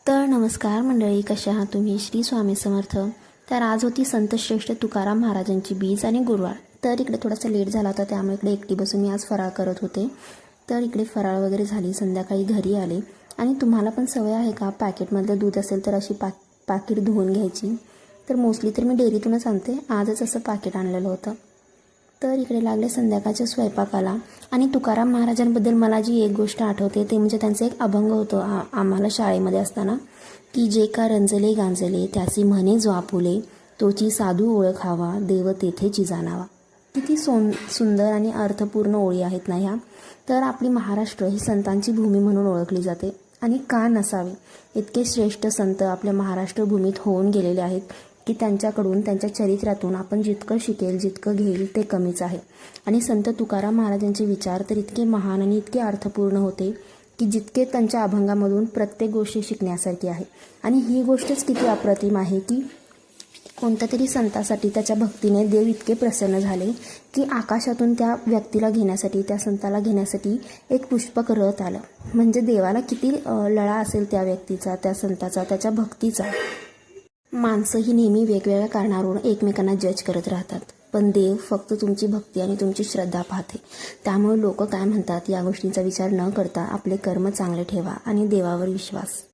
तर नमस्कार मंडळी, कशा आहात तुम्ही? श्री स्वामी समर्थ. तर आज होती संतश्रेष्ठ तुकाराम महाराजांची बीज आणि गुरुवार. तर इकडे थोडासा लेट झाला होता, त्यामुळे इकडे एकटी बसून मी आज फराळ करत होते. तर इकडे फराळ वगैरे झाली, संध्याकाळी घरी आले. आणि तुम्हाला पण सवय आहे का, पॅकेटमधलं दूध असेल तर अशी पाकिट धुवून घ्यायची? तर मोस्टली तर मी डेअरीतूनच आणते. आजच असं पाकिट आणलेलं होतं. तर इकडे लागले संध्याकाळच्या स्वयंपाकाला. आणि तुकाराम महाराजांबद्दल मला जी एक गोष्ट आठवते ते म्हणजे त्यांचं एक अभंग होतं आम्हाला शाळेमध्ये असताना, की जे का रंजले गांजले त्याची म्हणे जो आपुले, तोची साधू ओळखावा देव तेथेची जाणावा. किती सुंदर आणि अर्थपूर्ण ओळी आहेत ना ह्या. तर आपली महाराष्ट्र ही संतांची भूमी म्हणून ओळखली जाते. आणि का नसावे, इतके श्रेष्ठ संत आपल्या महाराष्ट्र भूमीत होऊन गेलेले आहेत की त्यांच्याकडून, त्यांच्या चरित्रातून आपण जितकं शिकेल, जितकं घेईल ते कमीच आहे. आणि संत तुकाराम महाराजांचे विचार तर इतके महान आणि इतके अर्थपूर्ण होते की जितके त्यांच्या अभंगामधून प्रत्येक गोष्ट शिकण्यासारखी आहे. आणि ही गोष्टच किती अप्रतिम आहे की कोणत्या तरी संतासाठी त्याच्या भक्तीने देव इतके प्रसन्न झाले की आकाशातून त्या व्यक्तीला घेण्यासाठी, त्या संताला घेण्यासाठी एक पुष्पक रथ आलं. म्हणजे देवाला किती लळा असेल त्या व्यक्तीचा, त्या संताचा, त्याच्या भक्तीचा. माणसं ही नेहमी वेगवेगळ्या कारणावरून एकमेकांना जज करत राहतात, पण देव फक्त तुमची भक्ती आणि तुमची श्रद्धा पाहते. त्यामुळे लोक काय म्हणतात या गोष्टींचा विचार न करता आपले कर्म चांगले ठेवा आणि देवावर विश्वास.